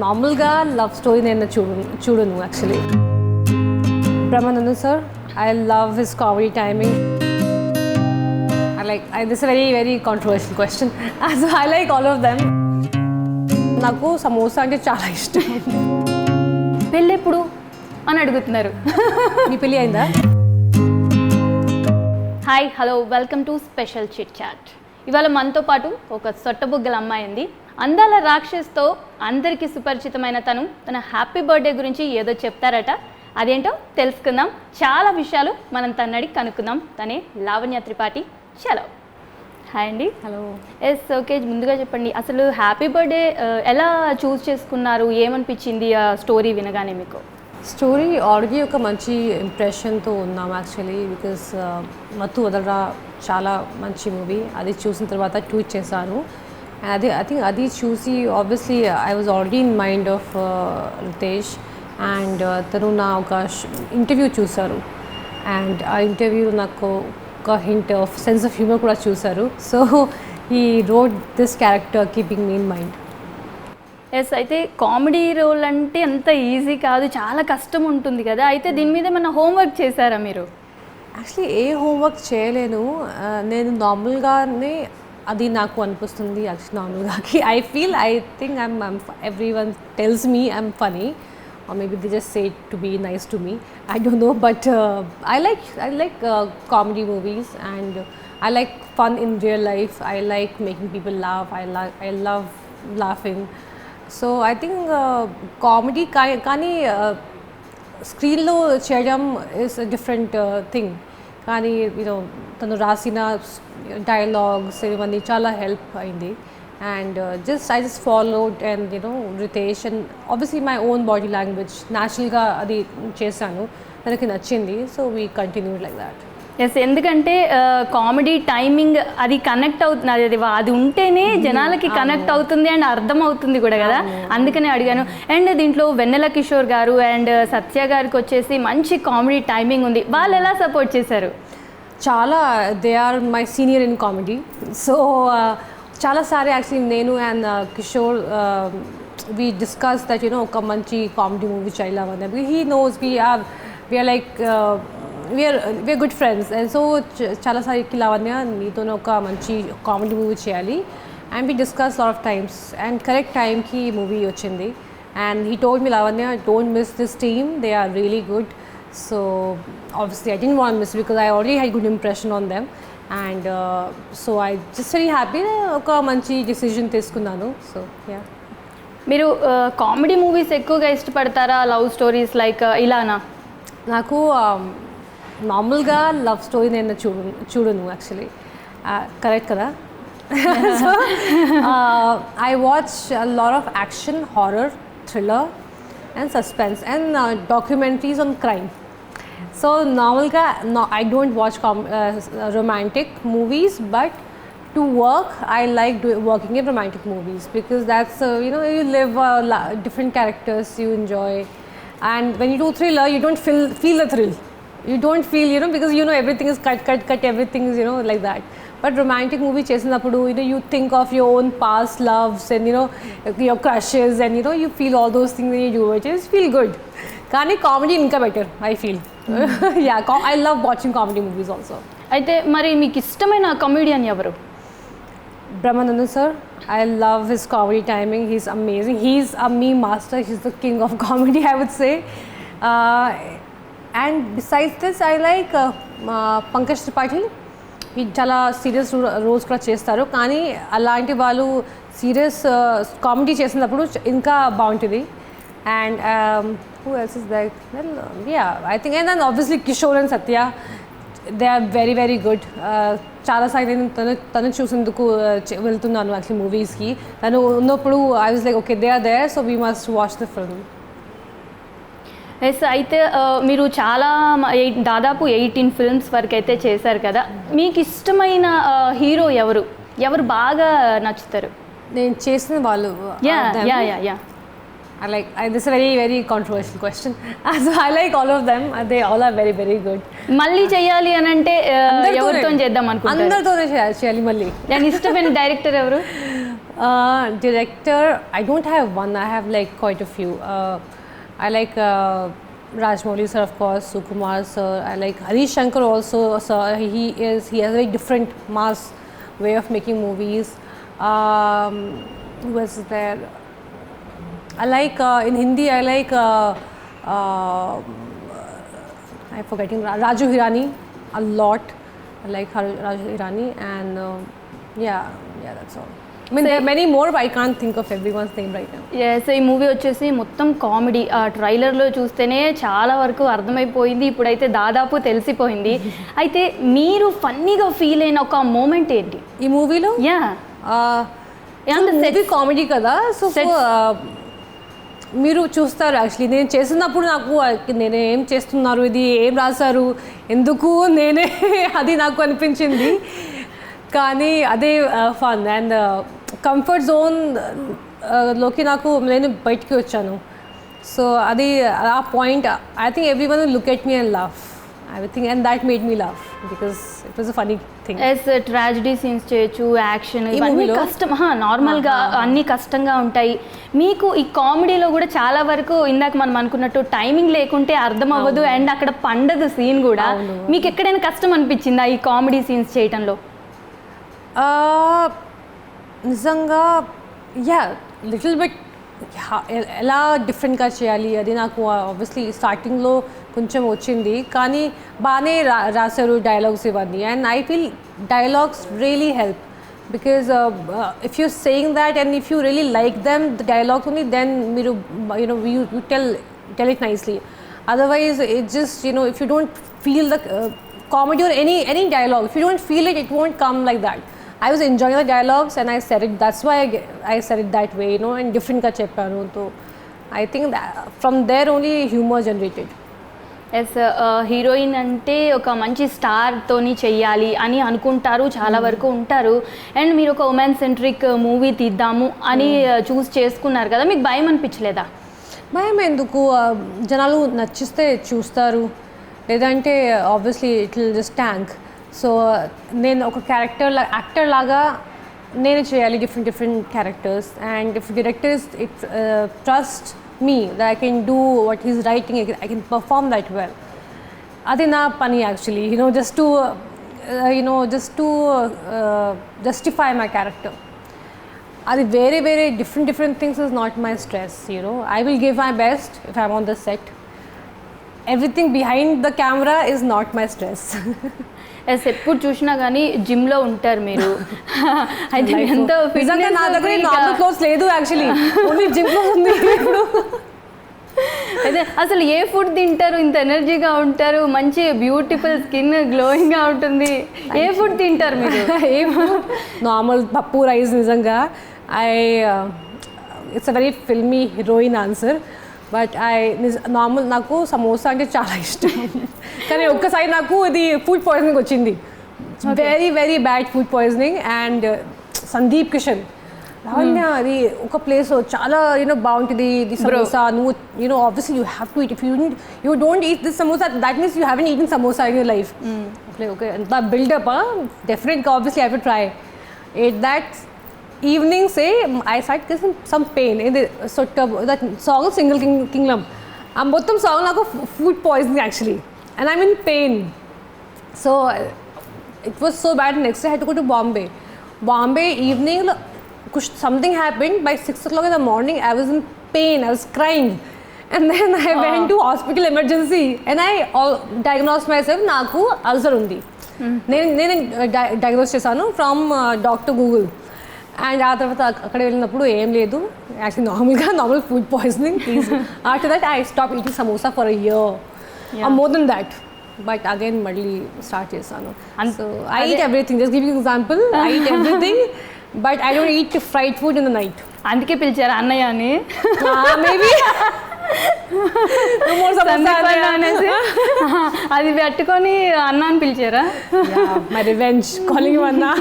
నార్మల్గా love story నేను చూడను actually. Brahmanandam sir, I love his comedy timing. This is a very controversial question. So I like all of them. నాకు సమోసా అంటే చాలా ఇష్టం. పెళ్ళి ఎప్పుడు అని అడుగుతున్నారు. మీ పెళ్ళి అయిందా? Hi, hello, welcome to special chit chat. ఇవాళ మనతో పాటు ఒక సొట్టబుగ్గల అమ్మాయి ఉంది. అందాల రాక్షస్తో అందరికీ సుపరిచితమైన తన హ్యాపీ బర్త్డే గురించి ఏదో చెప్తారట. అదేంటో తెలుసుకుందాం. చాలా విషయాలు మనం తన్నడి కనుక్కుందాం. తనే లావణ్య త్రిపాఠి. చలో. హాయ్ అండి. హలో. Yes, okay. ముందుగా చెప్పండి, అసలు హ్యాపీ బర్త్డే ఎలా చూస్ చేసుకున్నారు? ఏమనిపించింది ఆ స్టోరీ వినగానే మీకు? స్టోరీ ఆల్రెడీ ఒక మంచి ఇంప్రెషన్తో ఉన్నాం యాక్చువల్లీ. బికాస్ మత్తు వదలరా చాలా మంచి మూవీ. అది చూసిన తర్వాత ట్వీట్ చేశాను. అది ఐ థింక్ అది చూసి obviously I was already in mind of Ritesh. And తను నా ఒక ఇంటర్వ్యూ చూశారు. అండ్ ఆ ఇంటర్వ్యూ నాకు ఒక hint of sense of humour కూడా చూశారు. సో ఈ road this character keeping me in mind. Yes, అయితే కామెడీ రోల్ అంటే అంత ఈజీ కాదు, చాలా కష్టం ఉంటుంది కదా. అయితే దీని మీద ఏమన్నా హోంవర్క్ చేశారా మీరు? యాక్చువల్లీ ఏ హోంవర్క్ చేయలేను. నేను నార్మల్గానే అది నాకు అనిపిస్తుంది. యాక్చువల్లీ నార్మల్గాకి I think every one tells me I'm funny. Or maybe they just say it to be nice to me. I don't know, but I like comedy movies, and I like fun in real life. I like making people laugh. I love laughing. So I think comedy kani screen lo cheyadam is a different thing. Kani tanu rasina dialogues ivanni chala help ayindi. And I just followed, and Ritesh, and obviously my own body language natural ga adi chesanu nanaki nachindi. So we continued like that. Yes, ఎందుకంటే comedy timing అది connect అవుతుంది, అది ఉంటేనే జనాలకి connect అవుతుంది and అర్థం అవుతుంది కూడా కదా. అందుకనే అడిగాను. అండ్ దీంట్లో వెన్నెల కిషోర్ గారు అండ్ సత్య గారికి వచ్చేసి మంచి కామెడీ టైమింగ్ ఉంది. వాళ్ళు ఎలా సపోర్ట్ చేశారు? చాలా, they are my senior in comedy. So చాలాసారి యాక్చువల్లీ నేను and Kishore we discuss that ఒక మంచి కామెడీ మూవీ చేయాలని. He knows we're like we're good friends. And so చాలాసారికి లావణ్య నీతో ఒక మంచి కామెడీ మూవీ చేయాలి. And we discuss lot of times, and correct టైంకి ఈ మూవీ వచ్చింది. And he told me, Lavanya, don't miss this team, they are really good. So obviously I didn't want to miss because I already had good impression on them. And so I just very happy ఒక మంచి decision తీసుకున్నాను. So yeah. మీరు comedy movies ఎక్కువగా ఇష్టపడతారా, love stories like ఇలానా? నాకు నార్మల్గా love story నేను చూడను యాక్చువల్లీ. కరెక్ట్ కదా? So I watch a lot of action, horror, thriller and suspense, and documentaries on crime. So normalga I don't watch romantic movies, but to work I like working in romantic movies because that's you live different characters you enjoy. And when you do thriller, you don't feel the thrill. You don't feel because everything is cut, everything is like that. But romantic movie చేసినప్పుడు you think of your own past loves and your crushes, and you feel all those things when you do it. Just feel good. కానీ comedy ఇంకా better I feel. Yeah, I love watching comedy movies also. అయితే మరి మీకు ఇష్టమైన comedian ఎవరు? Brahmanandam sir, I love his comedy timing. He's amazing. He's a meme master. He's the king of comedy, I would say. And besides this I like Pankaj Tripathi. చాలా serious roles కూడా చేస్తారు, కానీ అలాంటి వాళ్ళు సీరియస్ కామెడీ చేసినప్పుడు ఇంకా బాగుంటుంది. And who else is there? Well, yeah, I think, and then obviously Kishore and Satya, they are very good. చాలా సార్లు నేను తను చూసేందుకు వెళ్తున్నాను యాక్చువల్లీ మూవీస్కి. తను ఉన్నప్పుడు I was like, okay, they are there, so we must watch the film. Yes, అయితే మీరు చాలా దాదాపు 18 ఫిల్మ్స్ వరకు అయితే చేశారు కదా. మీకు ఇష్టమైన హీరో ఎవరు బాగా నచ్చుతారు? నేను చేసిన వాళ్ళు yeah this is a very controversial question. So I like all of them. They all are very good. మళ్ళీ చేయాలి అని అంటే ఎవరితో చేద్దాం అనుకుంటున్నారు? అందరితోనే చేయాలి మళ్ళీ. నేను ఇష్టమైన డైరెక్టర్ ఎవరు? Director, I don't have one. I have like quite a few. I like Rajmouli sir, of course, Sukumar sir. I like Harish Shankar also, sir. He has a very different mass way of making movies. Who else is there? I like in Hindi. I like I'm forgetting Raju Hirani a lot. I like Raju Hirani and yeah, that's all. I mean, there are many more, but I can't think of everyone's name right now. So ఈ movie వచ్చేసి మొత్తం comedy. ఆ ట్రైలర్లో చూస్తేనే చాలా వరకు అర్థమైపోయింది, ఇప్పుడైతే దాదాపు తెలిసిపోయింది. అయితే మీరు ఫన్నీగా ఫీల్ అయిన ఒక మూమెంట్ ఏంటి ఈ మూవీలో? యా మూవీ కామెడీ కదా, సో మీరు చూస్తారు. యాక్చువల్లీ నేను చేసినప్పుడు నాకు నేను ఏం చేస్తున్నారు, ఇది ఏం రాశారు, ఎందుకు నేనే అది నాకు అనిపించింది. కానీ అదే ఫన్ అండ్ కంఫర్ట్ జోన్ లోకి నేను బయటికి వచ్చాను. సో అది ఆ point I think every one look at me and laugh, I think, and that made me laugh because it was a funny thing. Yes, tragedy scenes చేయొచ్చు, action, ఇవన్నీ కష్టం, నార్మల్గా అన్నీ కష్టంగా ఉంటాయి. మీకు ఈ కామెడీలో కూడా చాలా వరకు ఇందాక మనం అనుకున్నట్టు టైమింగ్ లేకుంటే అర్థం అవ్వదు అండ్ అక్కడ పండదు సీన్ కూడా. మీకు ఎక్కడైనా కష్టం అనిపించిందా ఈ కామెడీ సీన్స్ చేయటంలో? నిజంగా యా, లిటిల్ బిట్ ఎలా డిఫరెంట్గా చేయాలి అది నాకు ఆబ్వియస్లీ స్టార్టింగ్లో కొంచెం వచ్చింది, కానీ బాగానే రాశారు డైలాగ్స్ ఇవన్నీ. And I feel dialogues really help because if you're saying that and if you really like them, the dialogue only, then you tell it nicely. Otherwise it just, if you don't feel the comedy or any dialogue, if you don't feel it, it won't come like that. I was enjoying the dialogues and I said it, that's why I said it that way, and different ka cheppanu. So I think that from there only humor generated. Yes, heroine అంటే ఒక మంచి స్టార్తోని చెయ్యాలి అని అనుకుంటారు, చాలా వరకు ఉంటారు. And మీరు ఒక ఉమెన్ సెంట్రిక్ మూవీ తీద్దాము అని చూస్ చేసుకున్నారు కదా, మీకు భయం అనిపించలేదా? భయం ఎందుకు, జనాలు నచ్చిస్తే చూస్తారు, లేదంటే obviously it will just tank. So నేను ఒక యాక్టర్ లాగా నేను చేయాలి different characters. And if directors trust me that I can do what he's writing, I can perform that well. Adi na pani actually, just to justify my character. Adi very different things is not my stress. I will give my best if I'm on the set. Everything behind the camera is not my stress. Yes, ఎప్పుడు చూసినా కానీ జిమ్లో ఉంటారు మీరు. అయితే ఎంత నిజంగా నా దగ్గర నార్మల్ క్లోత్స్ లేదు యాక్చువల్లీ, ఓన్లీ జిమ్ క్లోత్స్ ఉంది. అయితే అసలు ఏ ఫుడ్ తింటారు, ఇంత ఎనర్జీగా ఉంటారు, మంచి బ్యూటిఫుల్ స్కిన్ గ్లోయింగ్గా ఉంటుంది, ఏ ఫుడ్ తింటారు మీరు? ఏ నార్మల్ పప్పు రైస్. నిజంగా it's a very filmy heroine answer, but normal నాకు సమోసా అంటే చాలా ఇష్టం. కానీ ఒక్కసారి నాకు ఇది ఫుడ్ పాయిజనింగ్ వచ్చింది, very bad food poisoning. And Sandeep Kishan, Lavanya, అది ఒక ప్లేస్ చాలా బాగుంటుంది ఇది సమోసా, నువ్వు obviously you have to eat. If you don't eat this samosa, that means you haven't eaten samosa in your life. Okay, ఎంత బిల్డప్, డెఫినెట్గా obviously I have to try it. That evening say I started getting some pain in the sort of that song Single Kingdom. I'm bottom song like food poisoning actually, and I'm in pain. So it was so bad. Next day I had to go to Bombay evening. Something happened by 6 o'clock in the morning. I was in pain, I was crying, and then I went to hospital emergency and I diagnosed myself naku ulcer undi. నేను diagnose చేశాను from Dr. Google. And ఆ తర్వాత అక్కడ వెళ్ళినప్పుడు ఏం లేదు, actually normal food poisoning. After that I stop eating samosa for a year, more than that. But again మళ్ళీ start చేశాను. So I eat everything, just give you example, I eat everything but I don't eat fried food in the night. అందుకే పిలిచారు అన్నయ్య అని maybe అనేసి అది పెట్టుకొని అన్న అని పిలిచారా? మై రివెంజ్ కాలింగ్ యు అన్నా.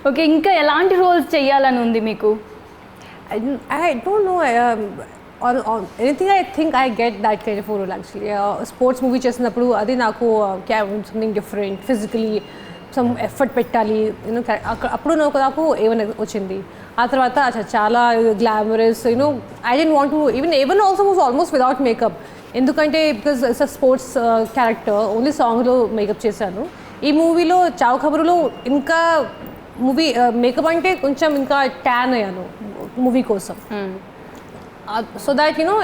ఓకే, ఇంకా ఎలాంటి రోల్స్ చేయాలని ఉంది మీకు? I don't know. On anything I think I get that kind of a role actually. Sports movie చేసినప్పుడు అది నాకు something different physically, some effort పెట్టాలి యూనో అప్పుడు నాకు ఏవన్ వచ్చింది. ఆ తర్వాత చాలా glamorous you know I don't want to even also was almost without makeup. ఎందుకంటే because it's a sports character, only సాంగ్లో మేకప్ చేశాను. ఈ మూవీలో చావు ఖబరులో ఇంకా మూవీ మేకప్ అంటే కొంచెం ఇంకా ట్యాన్ అయ్యాను మూవీ కోసం. So that you know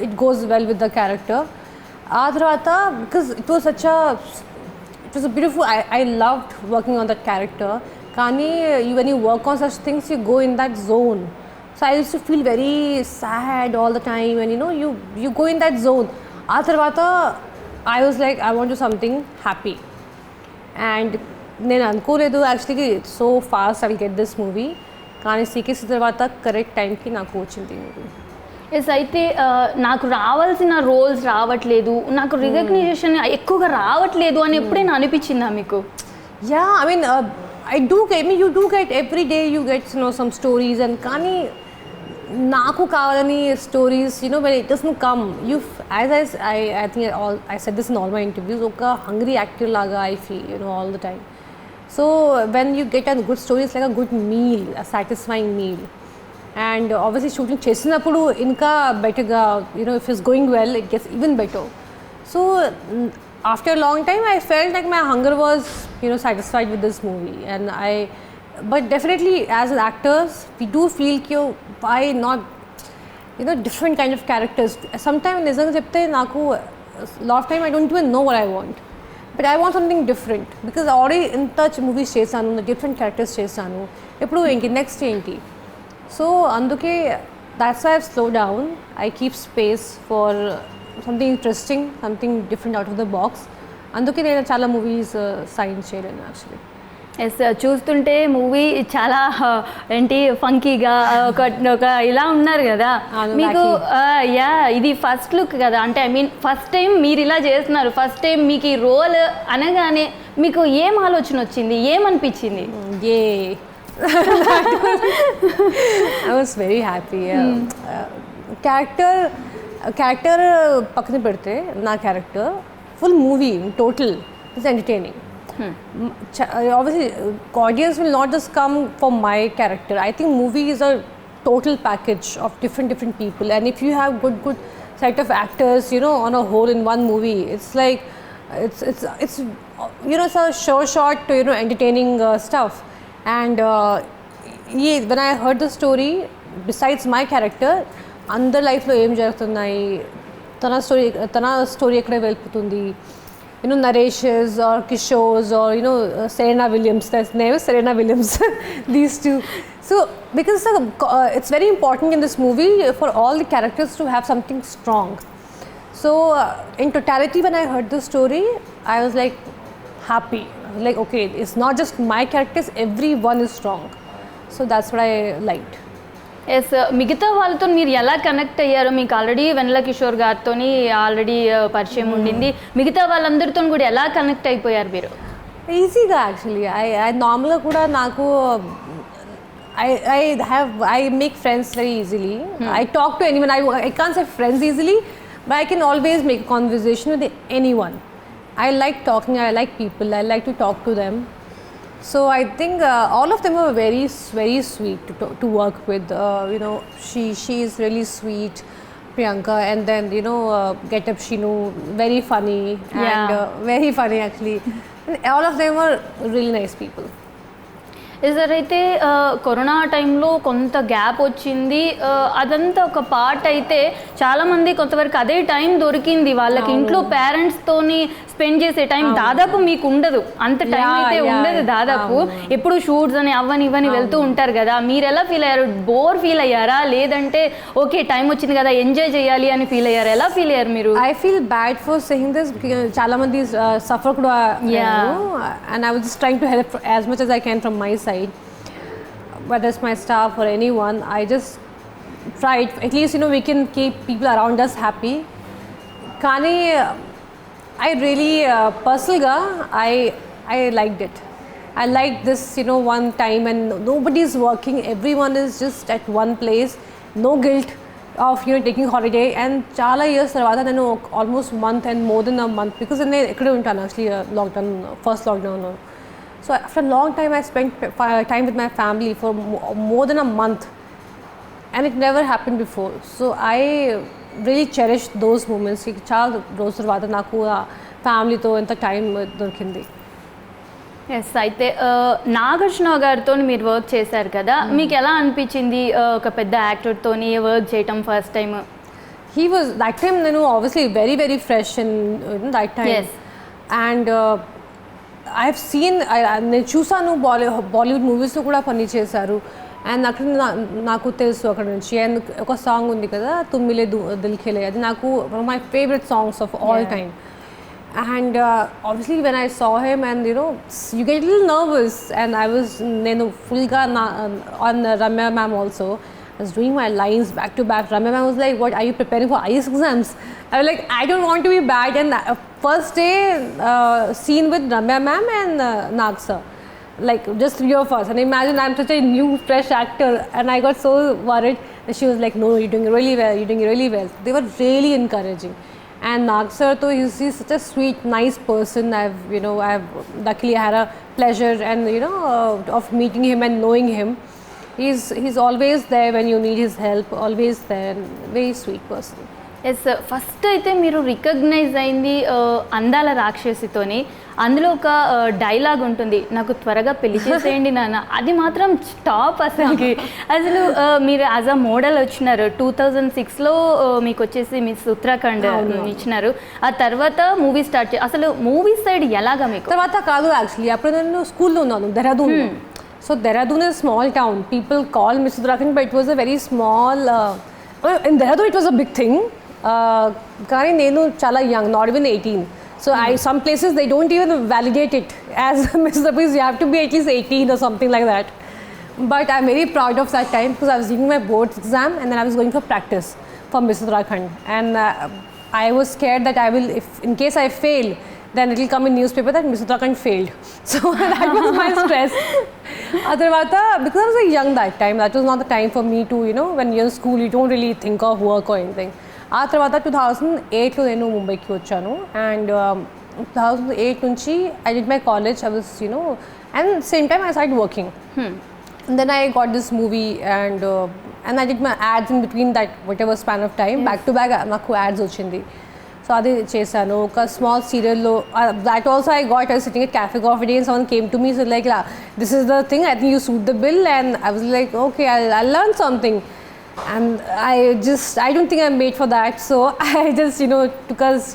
it goes well with the character. ఆ తర్వాత because it was a beautiful, I loved working on that character. Kani when you work on such things you go in that zone. So I used to feel very sad all the time and you go in that zone. Aa tarvata I was like I want to do something happy and nenu ankoledu actually so fast I will get this movie. Kani CKC tarvata correct time ki naaku ochindi movie. Yes. అయితే నాకు రావాల్సిన roles రావట్లేదు, నాకు recognition ఎక్కువగా రావట్లేదు అని ఎప్పుడైనా అనిపించిందా మీకు? Yeah I mean you do get every day you get some stories and కానీ నాకు కావాలని stories when it doesn't come you as I think I said this in all my interviews, ఒక హంగ్రీ యాక్టర్ లాగా I feel all the time. So when you get a good stories like a good meal, a satisfying meal. And obviously shooting చేసినప్పుడు ఇంకా బెటర్గా if it's going well it gets even better. So after a long time I felt like my hunger was satisfied with this movie and but definitely as actors we do feel why not different kind of characters. Sometimes నిజంగా చెప్తే నాకు lot of time I don't even know what I want, but I want something different because already ఇంత movies చేశాను, different characters చేశాను, ఎప్పుడు ఏంటి next ఏంటి. So అందుకే that's why I've slowed down. I keep space for something interesting, something different out of the box. అందుకే నేను చాలా మూవీస్ సైన్ చేయలేను యాక్చువల్లీ. ఎస్, చూస్తుంటే మూవీ చాలా ఏంటి ఫంకీగా ఒక ఇలా ఉన్నారు కదా మీకు. యా, ఇది ఫస్ట్ లుక్ కదా, అంటే ఐ మీన్ ఫస్ట్ టైం మీరు ఇలా చేస్తున్నారు. ఫస్ట్ టైం మీకు ఈ రోల్ అనగానే మీకు ఏం ఆలోచన వచ్చింది, ఏమనిపించింది? I was very happy. Character పక్కన పెడితే నా character full movie total is entertaining. Obviously audience will not just come for my character. I think movie is a total package of different people, and if you have good set of actors on a whole in one movie, it's like it's it's a short entertaining stuff. And when I heard the story, besides my character, అందరి లైఫ్లో ఏం జరుగుతున్నాయి, తన story ఎక్కడ వెళ్ళిపోతుంది, Naresh or Kishores or Serena Williams, that's name is Serena Williams, these two. So because it's very important in this movie for all the characters to have something strong. So in totality when I heard the story I was like happy, like okay, it's not just my characters, everyone is strong. So that's what I liked. Yes, మిగతా వాళ్ళతో మీరు ఎలా connect అయ్యారు? మీకు already వెన్నెల కిషోర్ గారితో already పరిచయం ఉండింది, మిగతా వాళ్ళందరితో కూడా ఎలా కనెక్ట్ అయిపోయారు మీరు? ఈజీగా యాక్చువల్లీ ఐ నార్మల్గా కూడా నాకు I make friends very easily. I talk to anyone. I can't say friends easily, but I can always make a conversation with anyone. I like talking, I like people, I like to talk to them. So I think all of them are very very sweet to work with. She is really sweet, Priyanka, and then Get Up Shinu, very funny. And very funny actually. And all of them are really nice people. Sir, అయితే corona టైంలో కొంత gap వచ్చింది, అదంతా ఒక part. అయితే చాలామంది కొంతవరకు అదే టైం దొరికింది వాళ్ళకి, ఇంట్లో పేరెంట్స్తోని స్పెండ్ చేసే టైం దాదాపు మీకు ఉండదు, అంత టైం అయితే ఉండదు దాదాపు. ఎప్పుడు షూట్స్ అని అవని ఇవని వెళ్తూ ఉంటారు కదా, మీరు ఎలా ఫీల్ అయ్యారు? బోర్ ఫీల్ అయ్యారా, లేదంటే ఓకే టైం వచ్చింది కదా ఎంజాయ్ చేయాలి అని ఫీల్ అయ్యారు? ఎలా ఫీల్ అయ్యారు మీరు? I feel bad for saying this, చాలా మంది సఫర్ కూడా, and I was just trying to help as much as I can from my side, whether it's my staff or anyone. I just tried, at least we can keep people around us happy. Kani I really personally I liked it. I liked this one time and nobody's working, everyone is just at one place, no guilt of taking holiday. And chala years tarvata nenu almost month and more than a month, because nenu ekkade untanu actually lockdown, first lockdown. So after a long time, I spent time with my family for more than a month, and it never happened before. So I really cherished those moments. చాలా రోజుల తర్వాత నాకు ఫ్యామిలీతో ఎంత time దొరికింది. Yes, అయితే నాగార్జున గారితో మీరు వర్క్ చేశారు కదా, మీకు ఎలా అనిపించింది ఒక పెద్ద యాక్టర్తో వర్క్ చేయటం first time? He was that time, obviously very very fresh in that time. Yes. And I've seen, నేను చూసాను బాలీవుడ్ మూవీస్లో కూడా పని చేశారు. అండ్ అక్కడ నాకు తెలుసు అక్కడ నుంచి. అండ్ ఒక సాంగ్ ఉంది కదా, తుమ్మిలే దిల్ ఖేలే, అది నాకు one of my favourite songs of all time. And obviously when I saw him, and you get a little nervous, and I was full ga on Ramya ma'am also. I was doing my lines back to back. Ramya ma'am was like, "What, are you preparing for IAS exams?" I was like, "I don't want to be bad." And first day scene with Ramya ma'am and Nag sir, like just 3 of us. And imagine I'm such a new fresh actor, and I got so worried. And she was like, "No, you're doing really well. You're doing really well." They were really encouraging. And Nag sir, though, he's such a sweet, nice person. I've luckily had a pleasure and of meeting him and knowing him. He's always there when you need his help. Always there, and very sweet person. Yes, first అయితే మీరు recognise అయింది అందాల రాక్షసితోని. అందులో ఒక dialogue ఉంటుంది, నాకు త్వరగా పెళ్లి చేసేయండి నాన్న. అది మాత్రం టాప్ అసలుకి. అసలు మీరు యాజ్ అ మోడల్ వచ్చినారు 2006లో, మీకు వచ్చేసి మిస్ ఉత్తరాఖండ్ ఇచ్చినారు. ఆ తర్వాత మూవీ స్టార్ట్ అసలు మూవీ సైడ్ ఎలాగా మీకు? తర్వాత కాదు, యాక్చువల్లీ అప్పుడు నేను స్కూల్లో ఉన్నాను, Dehradun. So Dehradun is small town. People call miss Uttarakhand, but it was a very small. In Dehradun it was a big thing. కానీ నేను చాలా young, not even 18. So some places they don't even validate it as Miss Uttarakhand. You have to be at least 18 or something like that. But I'm very proud of that time, because I was giving my board exam and then I was going for practice for Miss Uttarakhand. And I was scared that if in case I fail, then it will come in newspaper that Miss Uttarakhand failed. So that was my stress. Otherwise, because I was young that time, that was not the time for me to, when you're in school, you don't really think of work or anything. ఆ తర్వాత 2008లో నేను ముంబైకి వచ్చాను. And 2008 నుంచి I did my college. I was and same time I start working. Then I got this movie and I did my ads in between that whatever span of time. Back to back నాకు ads వచ్చింది. So అది చేశాను. ఒక small సీరియల్లో that also I got. I sitting at cafe coffee day and someone came to me, so like this is the thing, I think you suit the bill. And I was like, okay, I learn something. And I don't think I'm made for that. So I just because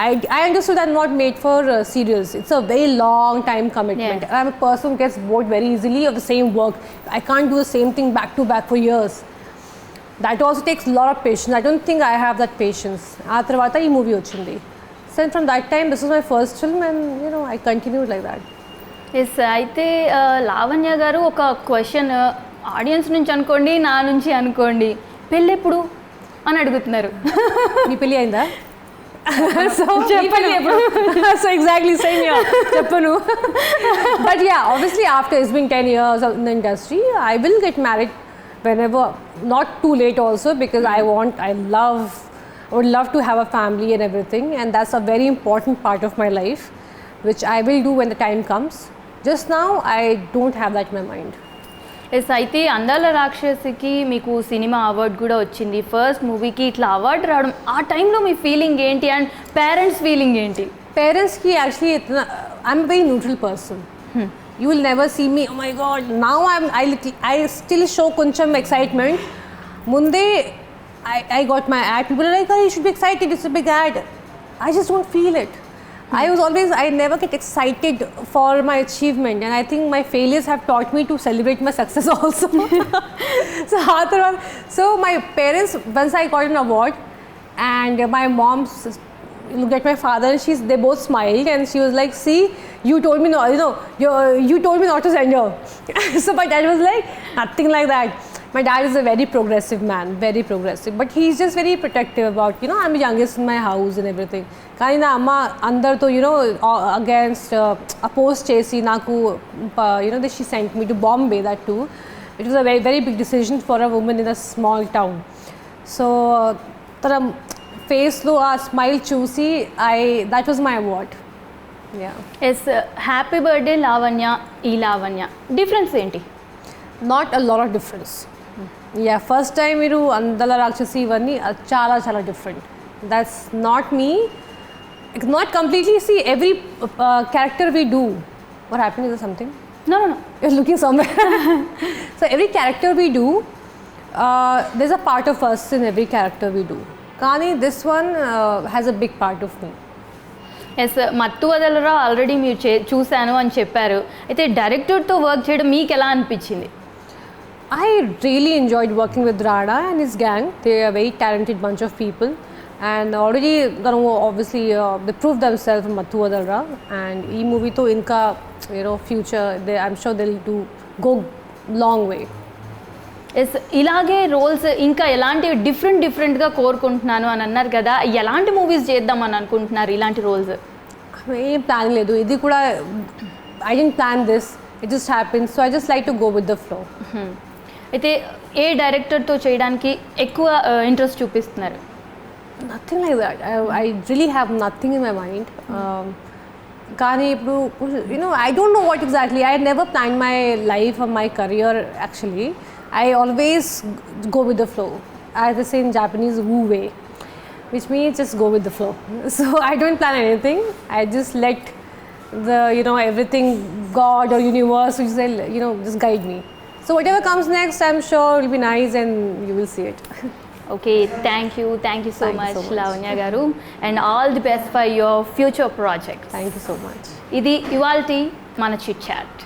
I understood I'm not made for serials. It's a very long time commitment. Yeah. I'm a person who gets bored very easily of the same work. I can't do the same thing back to back for years. That also takes a lot of patience. I don't think I have that patience. ఆ తర్వాత ఈ movie వచ్చింది. So from that time, this was my first film, and I continued like that. Yes, అయితే లావణ్య గారు, ఒక question audience నుంచి అనుకోండి, నా నుంచి అనుకోండి, పెళ్ళి ఎప్పుడు అని అడుగుతున్నారు. నీ పెళ్ళి అయిందా? సో చెప్పండి ఎప్పుడు. సో ఎగ్జాక్ట్లీ సేమ్ ఇయర్ చెప్పను. But yeah, obviously after it's been 10 years in the industry, I will get married whenever, not too late also, because I would love to have a family and everything, and that's a very important part of my life, which I will do when the time comes. Just now I don't have that in my mind. Yes, అయితే అందాల రాక్షసికి మీకు cinema award కూడా వచ్చింది. First మూవీకి ఇట్లా award రావడం, ఆ టైంలో మీ ఫీలింగ్ ఏంటి అండ్ పేరెంట్స్ ఫీలింగ్ ఏంటి? పేరెంట్స్కి actually I'm very neutral person. You will never see me, oh my god, now I still show కొంచెం ఎక్సైట్మెంట్. ముందే I got my ad, people are like, oh, you should be excited, it's a big ad. I just don't feel it. I never get excited for my achievement, and I think my failures have taught me to celebrate my success also. So my parents, once I got an award, and my mom looked at my father, and they both smiled, and she was like, see, you told me you told me not to send her. So my dad was like, nothing like that. My dad is a very progressive man, very progressive, but he's just very protective about, I'm the youngest in my house and everything. కానీ నా అమ్మ అందరితో against oppose చేసి నాకు she sent me to Bombay, that too. It was a very very big decision for a woman in a small town. So తన ఫేస్లో ఆ smile చూసి that was my award. Yeah. Yes happy birthday Lavanya ఈ Lavanya difference ఏంటి? Not a lot of difference. Yeah, first time మీరు అందల రాక్షసి ఇవన్నీ చాలా చాలా different. That's not me. It's not completely, see every character we do. What happened, is there something? No no no You're looking somewhere. So every character we do, there's a part of us in every character we do. Kani, this one has a big part of me. Yes Mathu Vadalara already మీరు చూశాను అని చెప్పారు. అయితే డైరెక్టర్తో work చేయడం మీకు ఎలా అనిపించింది? I really enjoyed working with Rada and his gang. They are a very talented bunch of people, and already obviously they proved themselves in Mathu Vadalra, and ee movie to inka future I'm sure they'll go long way. Yes ఇలాగే roles ఇంకా ఎలాంటి డిఫరెంట్గా కోరుకుంటున్నాను అని అన్నారు కదా, ఎలాంటి movies చేద్దామని అనుకుంటున్నారు ఇలాంటి రోల్స్? ఏం ప్లాన్ లేదు, ఇది కూడా I didn't plan this, it just happened, so I just like to go with the flow. అయితే ఏ డైరెక్టర్తో చేయడానికి ఎక్కువ ఇంట్రెస్ట్ చూపిస్తున్నారు? Nothing like that. I really have nothing in my mind. కానీ ఇప్పుడు I don't know what exactly. I never planned my life or my career actually. I always go with the flow. As they say in Japanese, woo way, which means just go with the flow. So I don't plan anything. I just let the everything, God or universe, which say just guide me. So whatever comes next, I'm sure it will be nice and you will see it. Okay, thank you so much Lavanya garu, and all the best for your future project. Thank you so much. ఇది ఇవాల్టి మన chit chat.